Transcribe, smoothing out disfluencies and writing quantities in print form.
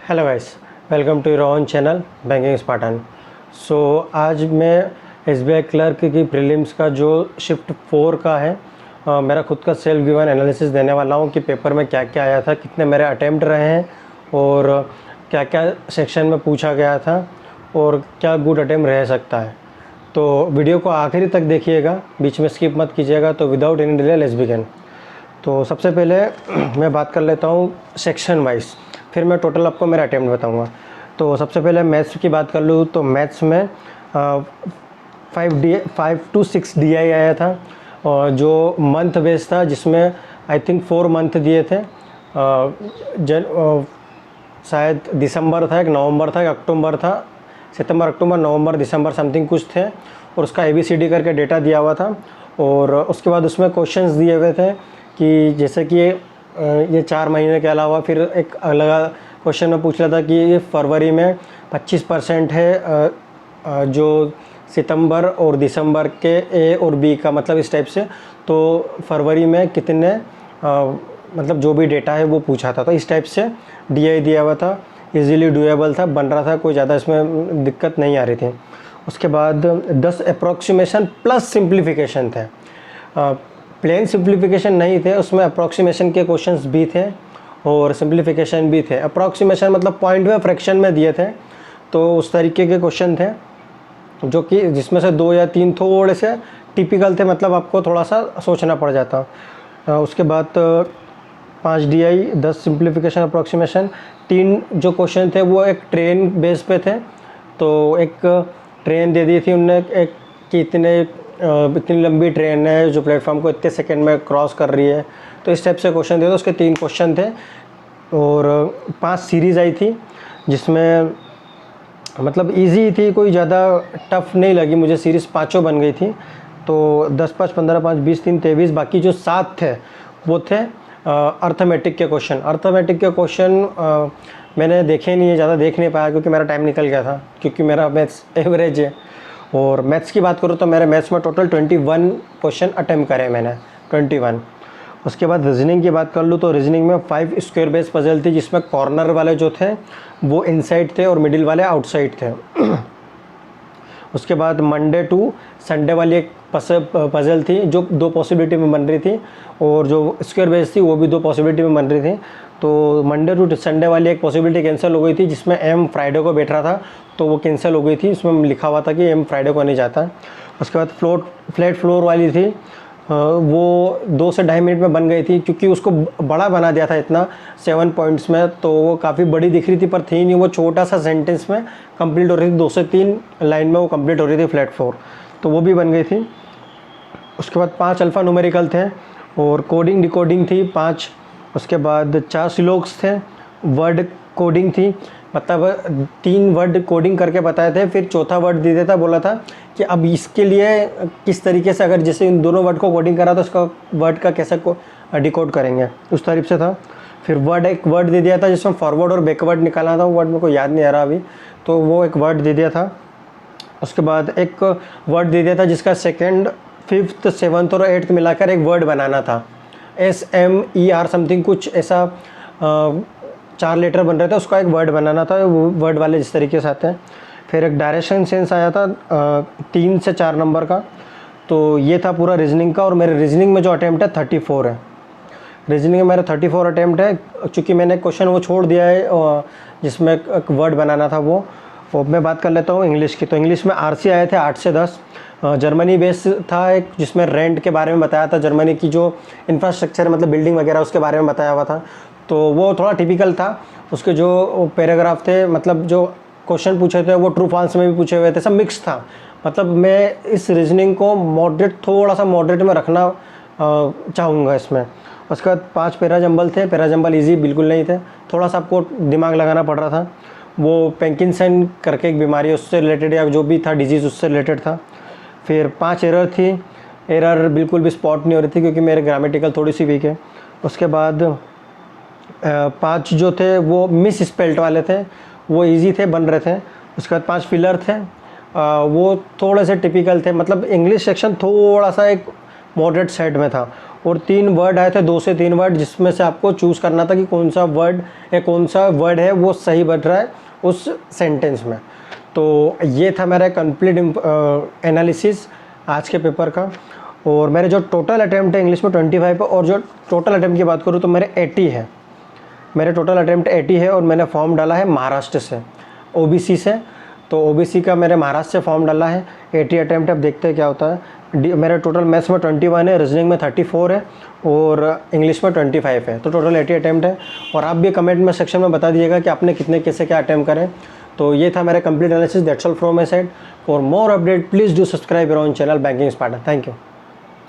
Hello guys, welcome to your own channel Banking Spartan. So आज मैं SBI clerk की prelims का जो शिफ्ट 4 का है मेरा खुद का सेल्फ गिवन एनालिसिस देने वाला हूँ कि पेपर में क्या क्या आया था, कितने मेरे अटेम्प्ट रहे हैं और क्या क्या सेक्शन में पूछा गया था और क्या गुड अटेम्प्ट रह सकता है। तो वीडियो को आखिरी तक देखिएगा, बीच में स्किप मत कीजिएगा। तो without any delay let's begin. तो सबसे पहले मैं बात कर लेता हूँ सेक्शन वाइज, फिर मैं टोटल आपको मेरा अटेम्प्ट बताऊँगा। तो सबसे पहले मैथ्स की बात कर लूँ तो मैथ्स में 5 to 6 DI आया था और जो मंथ बेस था जिसमें आई थिंक 4 मंथ दिए थे। शायद दिसंबर था, एक नवंबर था, एक अक्टूबर था, सितंबर अक्टूबर नवंबर दिसंबर समथिंग कुछ थे और उसका ABCD करके डेटा दिया हुआ था। और उसके बाद उसमें क्वेश्चंस दिए हुए थे कि जैसे कि ये 4 महीने के अलावा फिर एक अलग क्वेश्चन में पूछ रहा था कि ये फरवरी में 25% है जो सितंबर और दिसंबर के A और B का, मतलब इस टाइप से। तो फरवरी में कितने मतलब जो भी डेटा है वो पूछा था। तो इस टाइप से DI दिया हुआ था, इजीली डूएबल था, बन रहा था, कोई ज़्यादा इसमें दिक्कत नहीं आ रही थी। उसके बाद 10 अप्रॉक्सीमेशन प्लस सिंप्लीफिकेशन थे। प्लेन सिंप्लीफिकेशन नहीं थे, उसमें अप्रॉक्सीमेशन के क्वेश्चंस भी थे और सिंप्लीफिकेशन भी थे। अप्रॉक्सीमेशन मतलब पॉइंट में फ्रैक्शन में दिए थे, तो उस तरीके के क्वेश्चन थे जो कि जिसमें से 2 या 3 थोड़े से टिपिकल थे, मतलब आपको थोड़ा सा सोचना पड़ जाता। उसके बाद 5 DI 10 सिंप्लीफिकेशन अप्रॉक्सीमेशन। 3 जो क्वेश्चन थे वो एक ट्रेन बेस पे थे। तो एक ट्रेन दे दी थी उनने एक कि इतनी लंबी ट्रेन है जो प्लेटफॉर्म को इतने सेकंड में क्रॉस कर रही है। तो इस टाइप से क्वेश्चन थे, तो उसके 3 क्वेश्चन थे और 5 सीरीज़ आई थी जिसमें मतलब इजी थी, कोई ज़्यादा टफ नहीं लगी मुझे। सीरीज़ 5 बन गई थी। तो 10, 5, 15, 5, 20, 3, 23, बाकी जो 7 थे वो थे अर्थमेटिक के क्वेश्चन। अर्थमेटिक के क्वेश्चन मैंने देखे नहीं है, ज़्यादा देख नहीं पाया क्योंकि मेरा टाइम निकल गया था, क्योंकि मेरा मैथ्स एवरेज है। और मैथ्स की बात करूँ तो मेरे मैथ्स में टोटल 21 क्वेश्चन अटैम्प्ट करे मैंने, 21। उसके बाद रीजनिंग की बात कर लूँ तो रीजनिंग में 5 स्क्वायर बेस पजल थी जिसमें कॉर्नर वाले जो थे वो इनसाइड थे और मिडिल वाले आउटसाइड थे। उसके बाद मंडे टू संडे वाली एक पजल थी जो 2 पॉसिबिलिटी में बन रही थी और जो स्क्वायर बेस थी वो भी 2 पॉसिबिलिटी में बन रही थी। तो मंडे टू संडे वाली एक पॉसिबिलिटी कैंसिल हो गई थी जिसमें M फ्राइडे को बैठ रहा था, तो वो कैंसिल हो गई थी। इसमें लिखा हुआ था कि M फ्राइडे को नहीं जाता। उसके बाद फ्लैट फ्लोर वाली थी, वो 2 से 2.5 मिनट में बन गई थी क्योंकि उसको बड़ा बना दिया था इतना 7 पॉइंट्स में, तो वो काफ़ी बड़ी दिख रही थी पर थी नहीं, वो छोटा सा सेंटेंस में कंप्लीट हो रही थी। 2 से 3 लाइन में वो कंप्लीट हो रही थी फ्लैट फ्लोर, तो वो भी बन गई थी। उसके बाद 5 अल्फ़ा न्यूमेरिकल थे और कोडिंग डिकोडिंग थी 5। उसके बाद 4 स्लोक्स थे, वर्ड कोडिंग थी, मतलब 3 वर्ड कोडिंग करके बताए थे, फिर चौथा वर्ड दे देता, बोला था कि अब इसके लिए किस तरीके से, अगर जैसे इन दोनों वर्ड को कोडिंग करा तो उसका वर्ड का कैसे डिकोड करेंगे, उस तरीके से था। फिर एक वर्ड दे दिया था जिसमें फॉरवर्ड और बैकवर्ड निकालना था, वो वर्ड मेरे को याद नहीं आ रहा अभी, तो वो एक वर्ड दे दिया था। उसके बाद एक वर्ड दे दिया था जिसका 2nd, 5th, 7th और 8th मिलाकर एक वर्ड बनाना था, SMER समथिंग कुछ ऐसा 4 लेटर बन रहे थे, उसका एक वर्ड बनाना था। वो वर्ड वाले जिस तरीके से आते हैं। फिर एक डायरेक्शन सेंस आया था 3 से 4 नंबर का। तो ये था पूरा रीजनिंग का और मेरे रीजनिंग में जो अटैम्प्ट है 34 है। रीजनिंग में मेरा 34 अटैम्प्ट है, चूँकि मैंने क्वेश्चन वो छोड़ दिया है जिसमें एक वर्ड बनाना था वो मैं बात कर लेता हूँ इंग्लिश की। तो इंग्लिश में RC आए थे 8 से 10। जर्मनी बेस था एक जिसमें रेंट के बारे में बताया था, जर्मनी की जो इंफ्रास्ट्रक्चर मतलब बिल्डिंग वगैरह उसके बारे में बताया हुआ था, तो वो थोड़ा टिपिकल था। उसके जो पैराग्राफ थे, मतलब जो क्वेश्चन पूछे थे वो ट्रू फॉल्स में भी पूछे हुए थे, सब मिक्स था। मतलब मैं इस रीजनिंग को थोड़ा सा मॉडरेट में रखना चाहूँगा इसमें। उसके बाद 5 पैराजंबल थे, पैराजंबल ईजी बिल्कुल नहीं थे, थोड़ा सा आपको दिमाग लगाना पड़ रहा था। वो पैंकिंसन करके एक बीमारी है उससे रिलेटेड, या जो भी था डिजीज़ उससे रिलेटेड था। फिर 5 एरर थी, एरर बिल्कुल भी स्पॉट नहीं हो रही थी क्योंकि मेरे ग्रामेटिकल थोड़ी सी वीक है। उसके बाद 5 जो थे वो मिस स्पेल्ट वाले थे, वो इजी थे, बन रहे थे। उसके बाद 5 फिलर थे, वो थोड़े से टिपिकल थे। मतलब इंग्लिश सेक्शन थोड़ा सा एक मॉडरेट साइड में था और 3 वर्ड आए थे, 2 से 3 वर्ड, जिसमें से आपको चूज़ करना था कि कौन सा वर्ड है वो सही बन रहा है उस सेंटेंस में। तो ये था मेरा कंप्लीट एनालिसिस आज के पेपर का। और मेरे जो टोटल अटैम्प्ट है इंग्लिश में 25 है, और जो टोटल अटैम्प्ट की बात करूँ तो मेरे 80 है। मेरे टोटल अटैम्प्ट 80 है और मैंने फॉर्म डाला है महाराष्ट्र से, ओबीसी से। तो ओबीसी का मैंने महाराष्ट्र से फॉर्म डाला है। 80 अटैम्प्ट, अब देखते हैं क्या होता है। मेरे टोटल मैथ्स में 21 है, रीजनिंग में 34 है और इंग्लिश में 25 है। तो टोटल 80 अटैम्प्ट है। और आप भी कमेंट में सेक्शन में बता दीजिएगा कि आपने कितने कैसे क्या अटैम्प्ट करें। तो ये था मेरा complete analysis. That's all from my side. For more update please do subscribe your own channel Banking Spartan. Thank you.